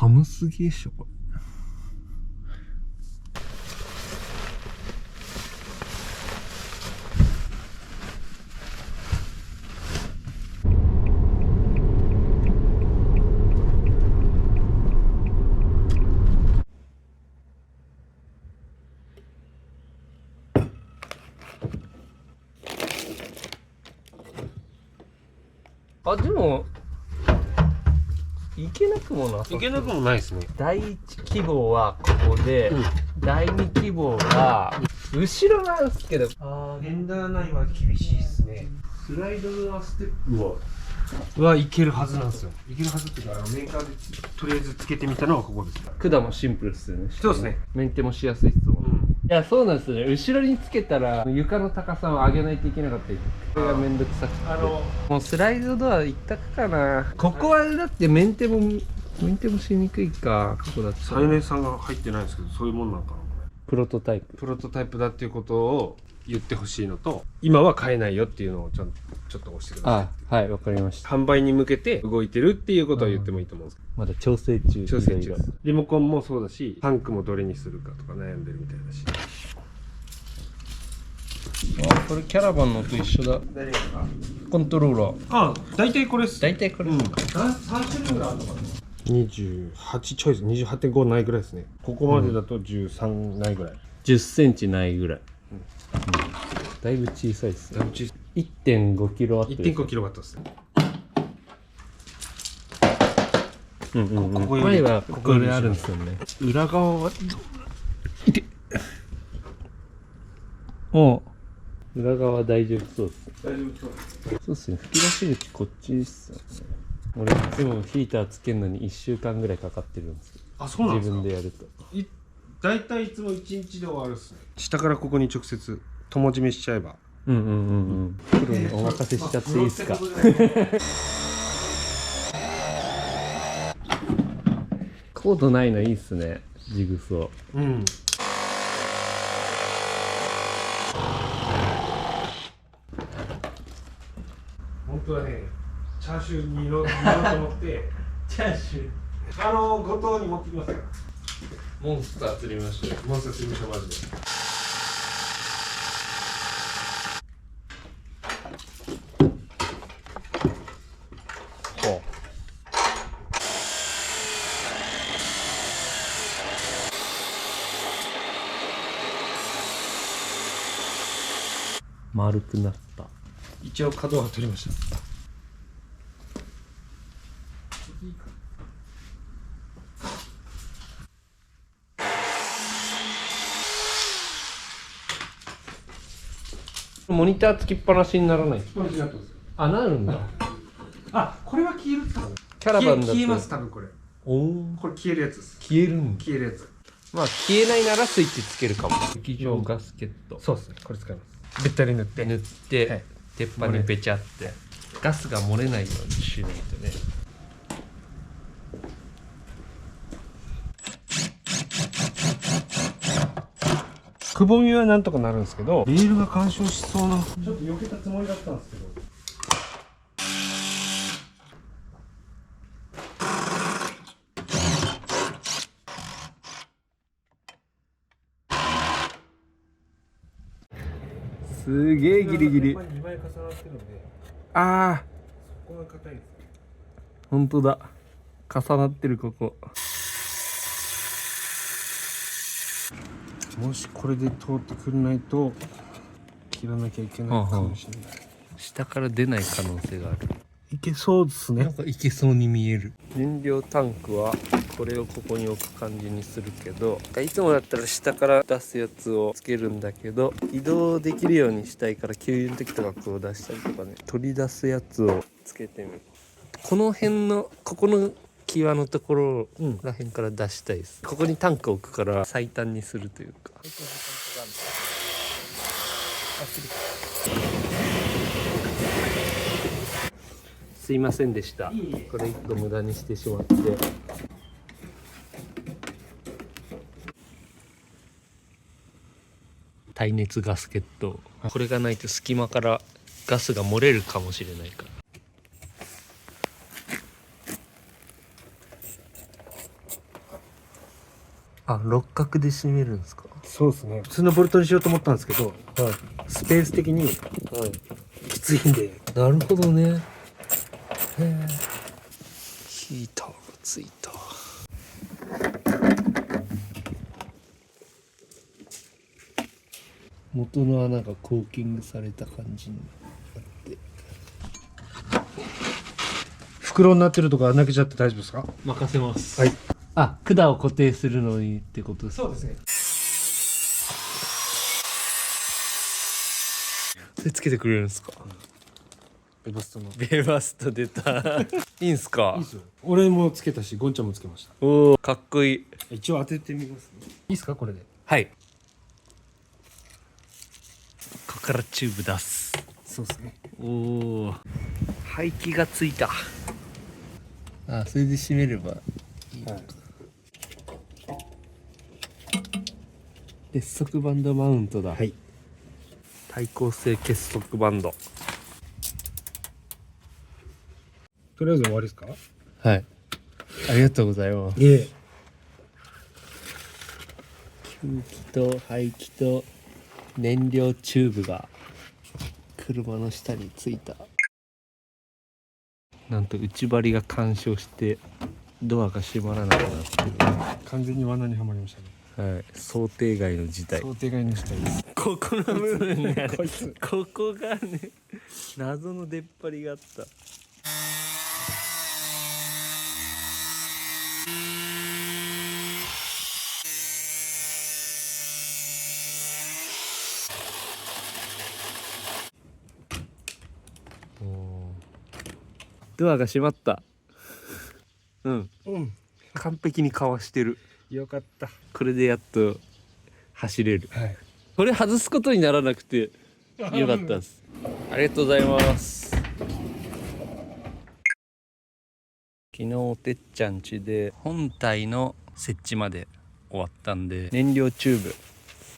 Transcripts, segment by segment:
寒すぎでしょこれ。あ、でも行けなくもなさそう。行けなくもないですね。第一希望はここで、第二希望が後ろなんですけど、フェンダー内は厳しいですね。スライドドアステップはいけるはずなんですよ。いけるはずっていうか、メーカーでとりあえずつけてみたのはここです。管もシンプルですよね。そうですね。メンテもしやすいですもん。いや、そうなんですね。後ろにつけたら床の高さを上げないといけなかったり、これがめんどくさくて、もうスライドドア一択かな。ここはだってメンテもしにくいか。ここだってサイネさんが入ってないんですけど、そういうもんなんかな。プロトタイプ。プロトタイプだっていうことを言ってほしいのと、今は買えないよっていうのをちょっと押してください。あ、はい、わかりました。販売に向けて動いてるっていうことは言ってもいいと思うんですけど、まだ調整中。調整中です。リモコンもそうだし、タンクもどれにするかとか悩んでるみたいだし。あ、これキャラバンのと一緒だ。大丈夫ですか？コントローラー。あ、大体これです。大体これ。3種類ぐらいあるのかな。28ちょいです。28.5ないぐらいですね。ここまでだと13ないぐらい。10センチないぐらい。だいぶ小さいですね。1.5キロワット。1.5キロワットですね。ここ前はここであるんですよね。裏側は裏側大丈夫そうです。大丈夫そう。そうっすね。吹き出し口こっちですよね。俺いつもヒーターつけるのに1週間ぐらいかかってるんですよ。あ、そうなんですか。自分でやると。大体いつも1日で終わるっすね。下からここに直接友締めしちゃえば。プロにお任せしちゃっていいですか。コードないのいいっすね。ジグソー。うん。本当はね、チャーシューに乗ろうと思ってチャーシュー。後藤に持ってきますから。モンスター釣りましょう。モンスター釣りましょう、マジで。ほう。丸くなった。一応角は取りました。モニターつきっぱなしにならない。これ違ったんですよ。あ、なるんだ。あ、これは消えるってことキャラバンだと消えます、多分これ。おお。これ消えるやつです。消えるんだ。消えるやつ。まあ消えないならスイッチつけるかも。液状ガスケット。そうですね、これ使います。べったり塗って。塗って、はい、鉄板にべちゃってガスが漏れないようにしないとね。くぼみはなんとかなるんですけど、レールが干渉しそうな。ちょっと避けたつもりだったんですけど。すげえギリギリ。2枚重なってるんで、ああ、そこが硬いんです。本当だ。重なってるここ。もしこれで通ってくれないと切らなきゃいけないかもしれない。下から出ない可能性がある。いけそうですね。なんかいけそうに見える。燃料タンクはこれをここに置く感じにするけど、いつもだったら下から出すやつをつけるんだけど、移動できるようにしたいから給油の時とかこう出したりとかね、取り出すやつをつけてみる。この辺のここの際のところら辺から出したいです。ここにタンク置くから最短にするというか。すいませんでした。これ1個無駄にしてしまって。耐熱ガスケット。これがないと隙間からガスが漏れるかもしれないから。あ、六角で締めるんですか？そうですね。普通のボルトにしようと思ったんですけど、はいスペース的にはい。きついんで。なるほどね。へえ。ヒーターがついた。元の穴がコーキングされた感じになって。袋になってるとこ穴開けちゃって大丈夫ですか？任せます。はい。あ、管を固定するのにってことですか？そうですね。それつけてくれるんですか？ベバストの。ベバスト出た。いいんすか？いいですよ。俺もつけたし、ゴンちゃんもつけました。おお、かっこいい。一応当ててみますね。いいですかこれで。はい。ここからチューブ出す。そうですね。おお、排気がついた。あ、それで締めればいいのか。はい。結束バンドマウントだ。はい。対抗性結束バンド。とりあえず終わりですか？はい。ありがとうございます。いえ。空気と排気と燃料チューブが車の下についた。なんと内張りが干渉してドアが閉まらなくなって完全に罠にはまりましたね。る。はい。想定外の事態。想定外の事態です。ここの部分がね、こいつ。ここがね、謎の出っ張りがあった。ドアが閉まった。うん、うん。完璧にかわしてる。よかった。これでやっと走れる。はい。これ外すことにならなくてよかったです。ありがとうございます。昨日てっちゃん家で本体の設置まで終わったんで、燃料チューブ、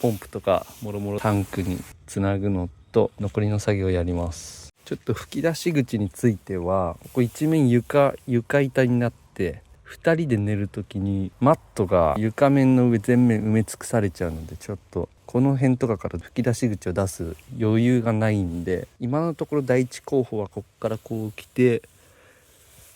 ポンプとかもろもろタンクにつなぐのと残りの作業をやります。ちょっと吹き出し口についてはここ一面床板になって、2人で寝る時にマットが床面の上全面埋め尽くされちゃうので、ちょっとこの辺とかから吹き出し口を出す余裕がないんで、今のところ第一候補はここからこう来て、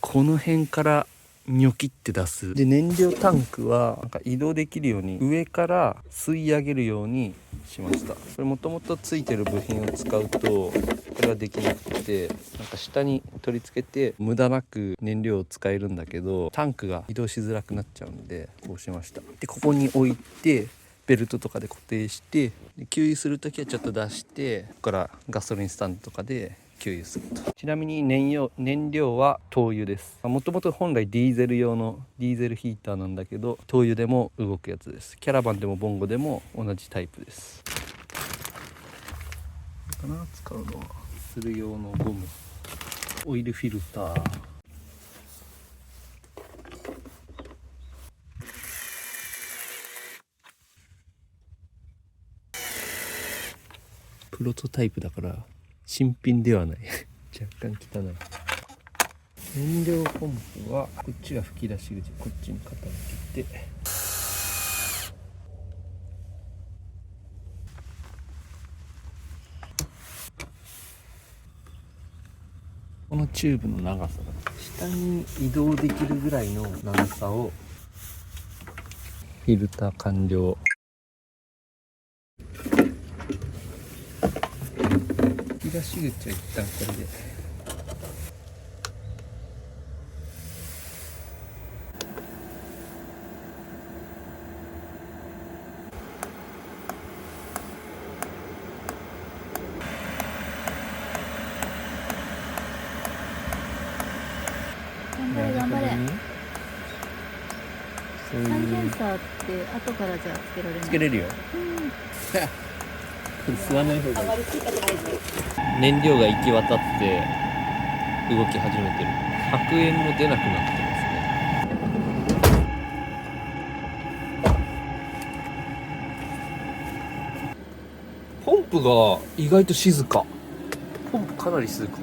この辺からニョキって出す。で燃料タンクはなんか移動できるように上から吸い上げるようにしました。これもともとついてる部品を使うとこれができなくて、なんか下に取り付けて無駄なく燃料を使えるんだけど、タンクが移動しづらくなっちゃうんでこうしました。でここに置いてベルトとかで固定して、で給油する時はちょっと出して、ここからガソリンスタンドとかで給油すると。ちなみに燃料は灯油です。もともと本来ディーゼル用のディーゼルヒーターなんだけど、灯油でも動くやつです。キャラバンでもボンゴでも同じタイプです。かな、使うのはする用のゴム、オイルフィルター、プロトタイプだから新品ではない。若干汚い。燃料ポンプはこっちが吹き出し口、こっちに傾けて、このチューブの長さが下に移動できるぐらいの長さを、フィルター完了。吹き出し口は一旦これで。頑張れ頑張れ。そうサイレいうンサーって後からじゃあつけられない。つけれるよ。吸わない方がいい。燃料が行き渡って動き始めてる。白煙も出なくなってますね。ポンプが意外と静か。ポンプかなり静か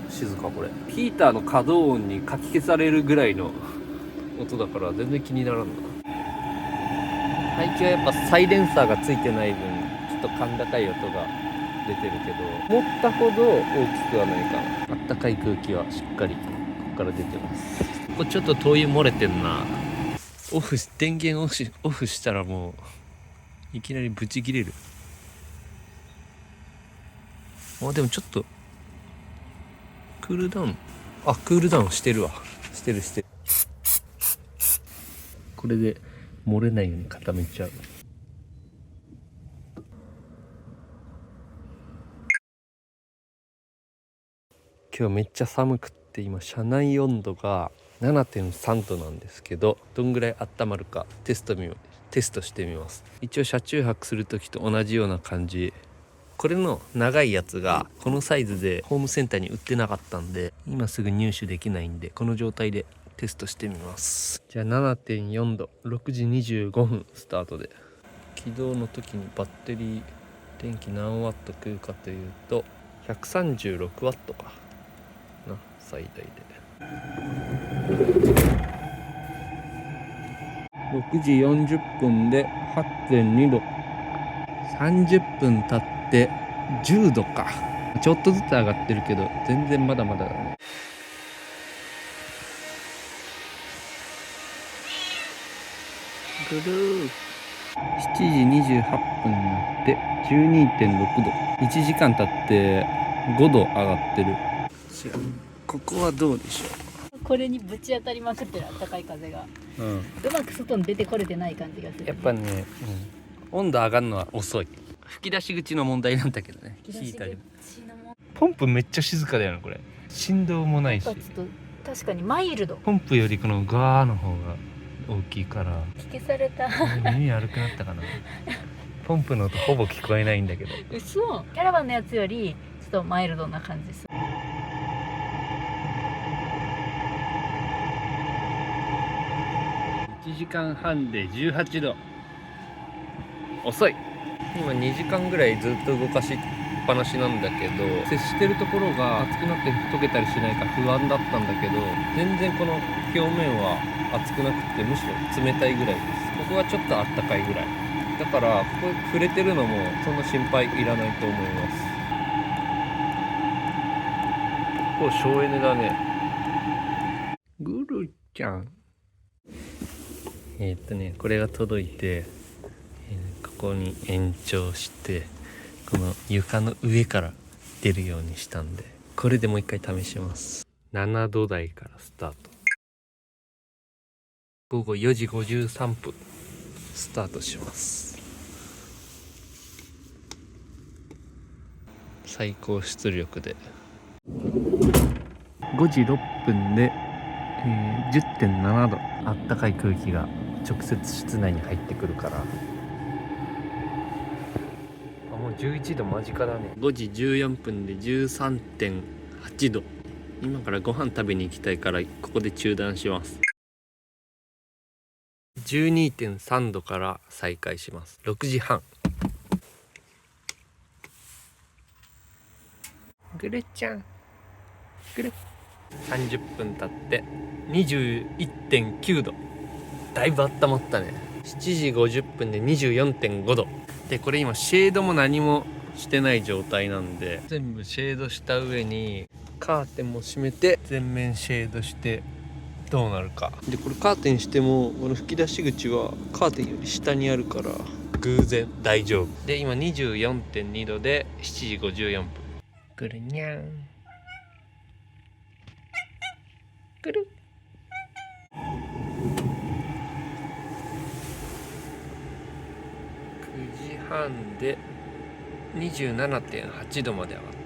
これ。ヒーターの稼働音にかき消されるぐらいの音だから全然気にならんな。排気はやっぱサイレンサーがついてない分ちょっと甲高い音が出てるけど、思ったほど大きくはないかな。あったかい空気はしっかりここから出てます。これちょっと灯油漏れてんな。電源オフしたらもういきなりブチ切れる。でもちょっとクールダウンしてるわ。してる。これで漏れないように固めちゃう。今日めっちゃ寒くって、今車内温度が 7.3 度なんですけど、どんぐらい温まるかテストしてみます。一応車中泊する時と同じような感じ。これの長いやつがこのサイズでホームセンターに売ってなかったんで、今すぐ入手できないんで、この状態でテストしてみます。じゃあ 7.4 度6時25分スタートで、起動の時にバッテリー電気何ワット食うかというと136ワットかな、最大で。6時40分で 8.2 度、30分経って10度か。ちょっとずつ上がってるけど全然まだまだだね。ぐるー7時28分になって 12.6 度、1時間経って5度上がってる。ここはどうでしょこれにぶち当たりまくってる、あったかい風がう。うまく外に出てこれてない感じがする。やっぱね、温度上がるのは遅い。吹き出し口の問題なんだけどね。吹き出し口のもポンプめっちゃ静かだよね、これ。振動もないし、ちょっと確かにマイルド。ポンプよりこのガーの方が大きいから聞きされた。耳悪くなったかな。ポンプの音ほぼ聞こえないんだけど。嘘。キャラバンのやつよりちょっとマイルドな感じです。1時間半で18度。遅い。今2時間ぐらいずっと動かしっぱなしなんだけど、接してるところが熱くなって溶けたりしないか不安だったんだけど、全然この表面は熱くなくて、むしろ冷たいぐらいです。ここはちょっとあったかいぐらいだから、ここ触れてるのもそんな心配いらないと思います。ここ省エネだね。ぐるちゃんこれが届いて、ここに延長して、この床の上から出るようにしたんで、これでもう一回試します。7度台からスタート。午後4時53分スタートします。最高出力で5時6分で、10.7 度。あったかい空気が直接室内に入ってくるから、もう11度間近だね。5時14分で 13.8 度。今からご飯食べに行きたいからここで中断します。12.3 度から再開します。6時半。ぐるちゃんぐる。30分経って21.9 度。だいぶ温まったね。7時50分で 24.5 度で、これ今シェードも何もしてない状態なんで、全部シェードした上にカーテンも閉めて全面シェードしてどうなるか。でこれカーテンしてもこの吹き出し口はカーテンより下にあるから偶然大丈夫で、今 24.2 度で7時54分。くるにゃんくる。9時半で 27.8 度まで上がった。